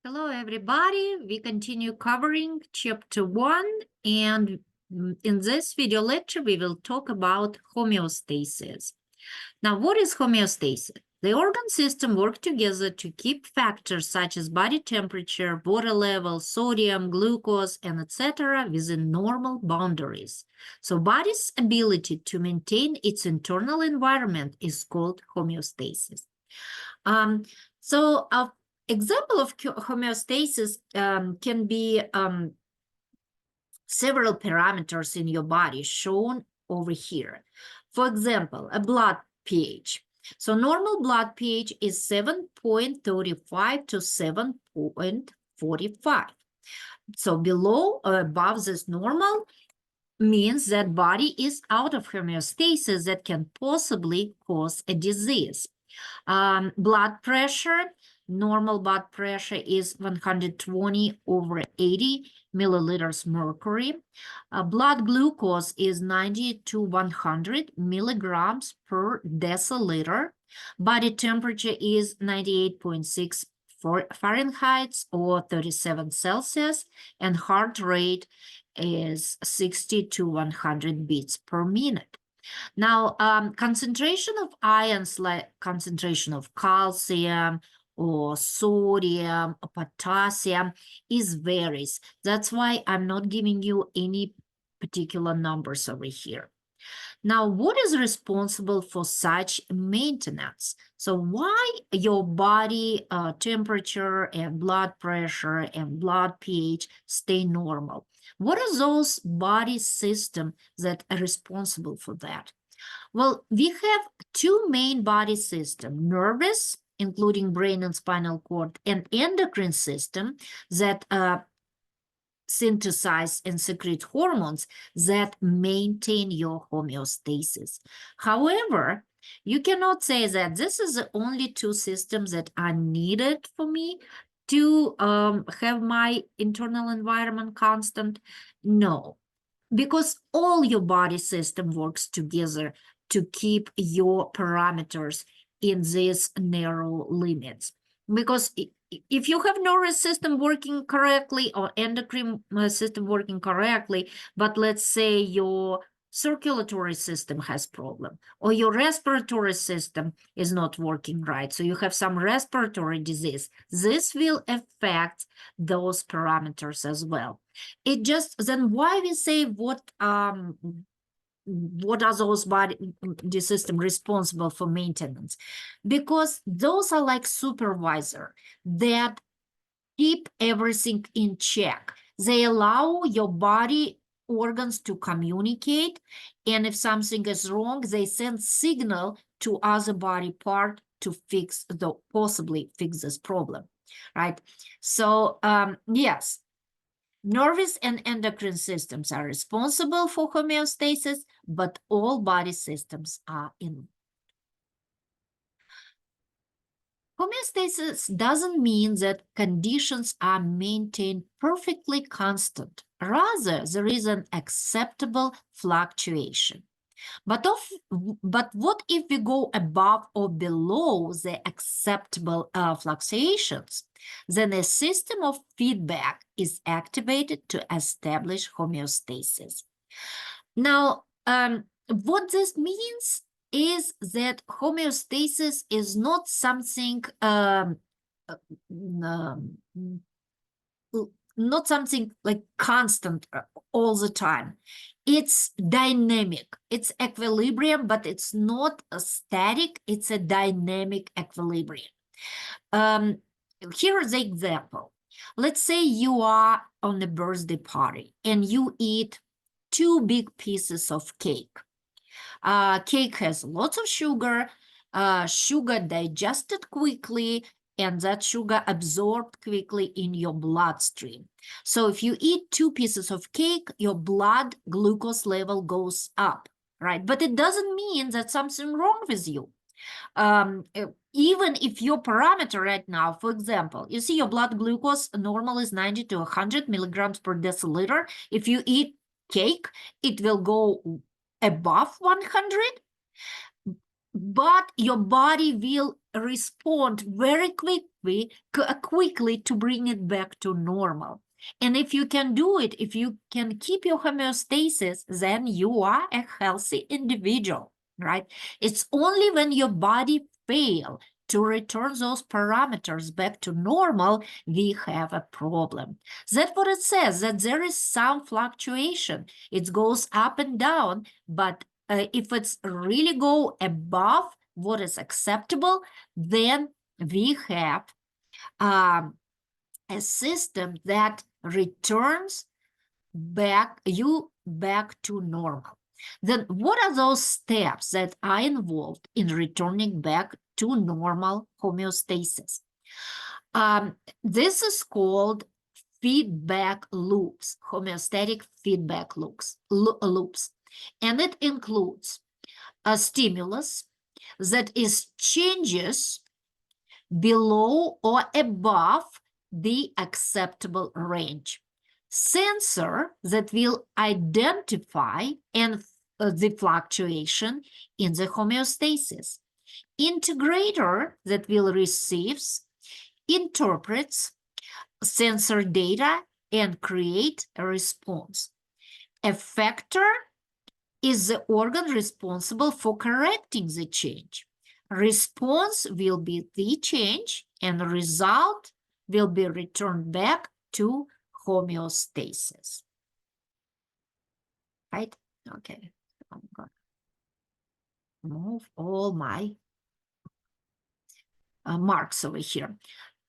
Hello, everybody. We continue covering chapter 1, and in this video lecture, we will talk about homeostasis. Now, what is homeostasis? The organ system work together to keep factors such as body temperature, water level, sodium, glucose, and etc. within normal boundaries. So body's ability to maintain its internal environment is called homeostasis. Example of homeostasis can be several parameters in your body shown over here. For example, a blood pH. So normal blood pH is 7.35 to 7.45. So below or above this normal means that body is out of homeostasis that can possibly cause a disease. Blood pressure, normal blood pressure is 120/80 milliliters mercury. Blood glucose is 90 to 100 milligrams per deciliter. Body temperature is 98.6 Fahrenheit or 37 Celsius, and heart rate is 60 to 100 beats per minute. Now, concentration of ions, like concentration of calcium or sodium or potassium, varies. That's why I'm not giving you any particular numbers over here. Now, what is responsible for such maintenance? So why your body temperature and blood pressure and blood pH stay normal? What are those body systems that are responsible for that? Well, we have two main body systems, nervous, including brain and spinal cord, and endocrine system that synthesize and secrete hormones that maintain your homeostasis. However, you cannot say that this is the only two systems that are needed for me to have my internal environment constant. No, because all your body system works together to keep your parameters in these narrow limits. Because if you have nervous system working correctly or endocrine system working correctly, but let's say your circulatory system has problem or your respiratory system is not working right, so you have some respiratory disease, this will affect those parameters as well. It just, then why we say what are those body system responsible for maintenance? Because those are like supervisor that keep everything in check. They allow your body organs to communicate, and if something is wrong, they send signal to other body part to possibly fix this problem, right? So yes, nervous and endocrine systems are responsible for homeostasis, but all body systems are involved. Homeostasis doesn't mean that conditions are maintained perfectly constant. Rather, there is an acceptable fluctuation. But what if we go above or below the acceptable fluctuations? Then a system of feedback is activated to establish homeostasis. Now, what this means is that homeostasis is not something not something like constant all the time. It's dynamic. It's equilibrium, but it's not a static. It's a dynamic equilibrium. Here is the example. Let's say you are on a birthday party and you eat 2 big pieces of cake. Cake has lots of sugar, sugar digested quickly, and that sugar absorbed quickly in your bloodstream. So if you eat 2 pieces of cake, your blood glucose level goes up, right? But it doesn't mean that something wrong with you. Even if your parameter right now, for example, you see your blood glucose normal is 90 to 100 milligrams per deciliter. If you eat cake, it will go above 100, but your body will respond very quick, quickly to bring it back to normal. And if you can do it, if you can keep your homeostasis, then you are a healthy individual, right? It's only when your body fails to return those parameters back to normal, we have a problem. That's what it says, that there is some fluctuation. It goes up and down, but if it's really go above what is acceptable, then we have a system that returns you back to normal. Then what are those steps that are involved in returning back to normal homeostasis? This is called feedback loops, homeostatic feedback loops. And it includes a stimulus that is changes below or above the acceptable range. Sensor that will identify the fluctuation in the homeostasis. Integrator that will receives, interprets sensor data and create a response. Effector is the organ responsible for correcting the change. Response will be the change and the result will be returned back to homeostasis. Right? Okay. I'm going to move all my marks over here.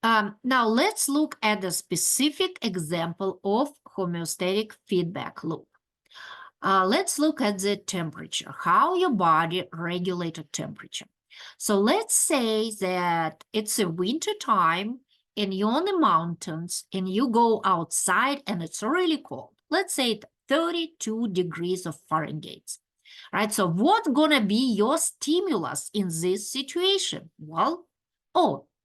Now let's look at a specific example of homeostatic feedback loop. Let's look at the temperature, how your body regulates temperature. So let's say that it's a winter time and you're on the mountains and you go outside and it's really cold. Let's say it's 32 degrees of Fahrenheit, right? So what's gonna be your stimulus in this situation? Well,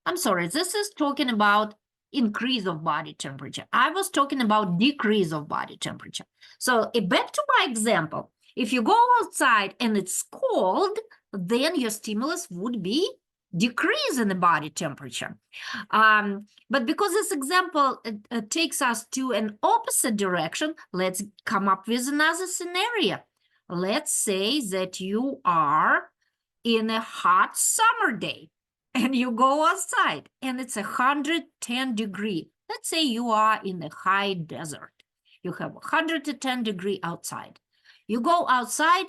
I'm sorry, this is talking about increase of body temperature. I was talking about decrease of body temperature. So back to my example, if you go outside and it's cold, then your stimulus would be decrease in the body temperature. But because this example takes us to an opposite direction, let's come up with another scenario. Let's say that you are in a hot summer day and you go outside and it's 110 degree. Let's say you are in the high desert. You have 110 degree outside. You go outside,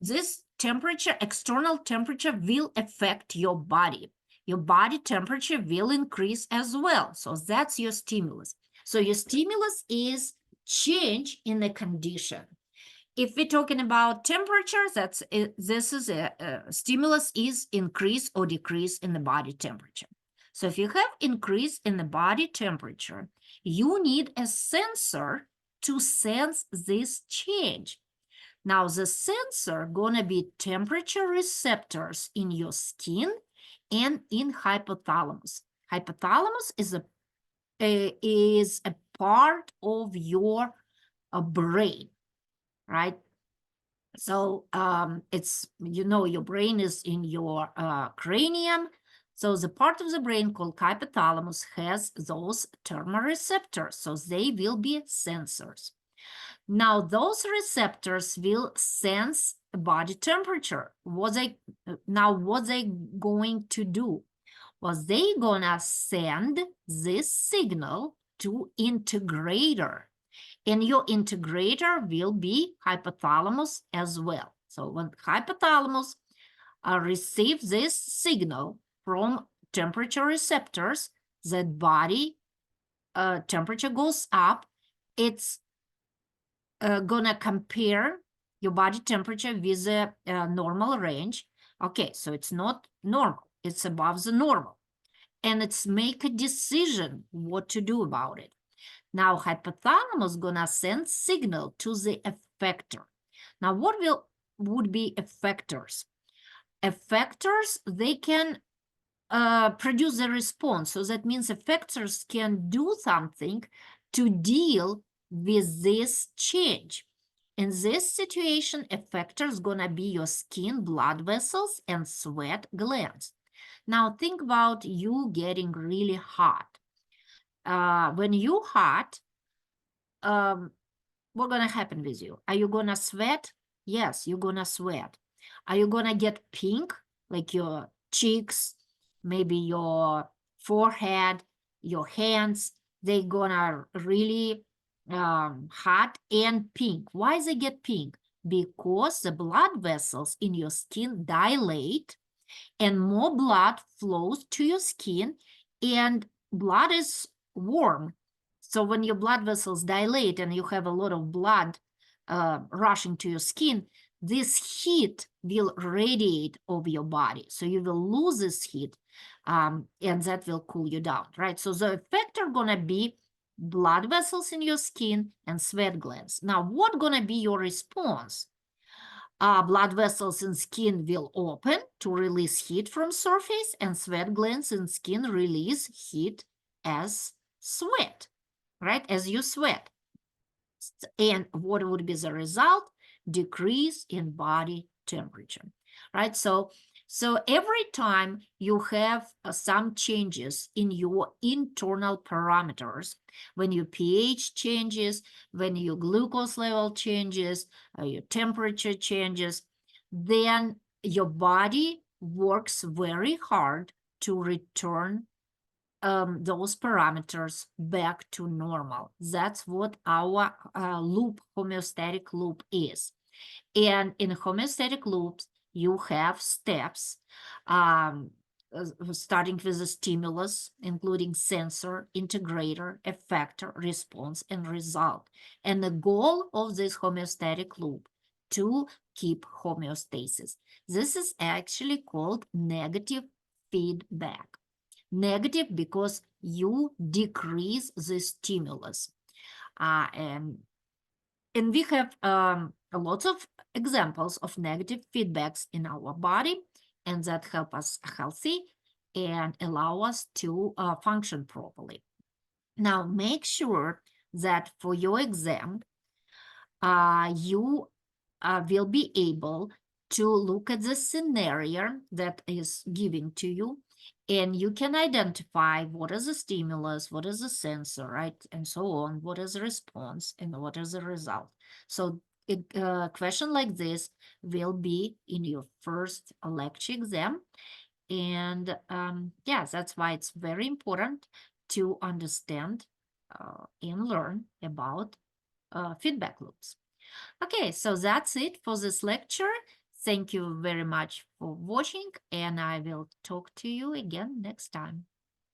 this temperature, external temperature will affect your body. Your body temperature will increase as well. So that's your stimulus. So your stimulus is change in the condition. If we're talking about temperature, this is a stimulus is increase or decrease in the body temperature. So if you have increase in the body temperature, you need a sensor to sense this change. Now the sensor gonna be temperature receptors in your skin and in hypothalamus. Hypothalamus is a part of your brain, right? So it's, your brain is in your cranium. So the part of the brain called hypothalamus has those thermoreceptors. So they will be sensors. Now those receptors will sense body temperature. What they going to do? Well, they gonna send this signal to integrator. And your integrator will be hypothalamus as well. So when hypothalamus receives this signal from temperature receptors, that body temperature goes up, it's gonna compare your body temperature with a normal range. Okay, so it's not normal, it's above the normal. And it's make a decision what to do about it. Now, hypothalamus gonna send signal to the effector. Now, what would be effectors? Effectors, they can produce a response. So that means effectors can do something to deal with this change. In this situation, effectors gonna be your skin, blood vessels, and sweat glands. Now think about you getting really hot. When you hot, um, what's gonna happen with you? Are you gonna sweat? Yes, you're gonna sweat. Are you gonna get pink, like your cheeks, maybe your forehead, your hands? They gonna really hot and pink. Why they get pink? Because the blood vessels in your skin dilate and more blood flows to your skin, and blood is warm. So when your blood vessels dilate and you have a lot of blood rushing to your skin, this heat will radiate over your body. So you will lose this heat, and that will cool you down, right? So the effect are gonna be blood vessels in your skin and sweat glands. Now, what gonna be your response? Blood vessels in skin will open to release heat from surface, and sweat glands in skin release heat as sweat, right? As you sweat. And what would be the result? Decrease in body temperature, right? So every time you have some changes in your internal parameters, when your pH changes, when your glucose level changes, your temperature changes, then your body works very hard to return those parameters back to normal. That's what our loop, homeostatic loop is. And in homeostatic loops, you have steps, starting with the stimulus, including sensor, integrator, effector, response, and result. And the goal of this homeostatic loop to keep homeostasis. This is actually called negative feedback. Negative because you decrease the stimulus. And we have a lot of examples of negative feedbacks in our body, and that help us healthy and allow us to function properly. Now, make sure that for your exam, you will be able to look at the scenario that is given to you, and you can identify what is the stimulus, what is the sensor, right, and so on, what is the response, and what is the result. So a question like this will be in your first lecture exam. And yeah, that's why it's very important to understand and learn about feedback loops. Okay, so that's it for this lecture. Thank you very much for watching, and I will talk to you again next time.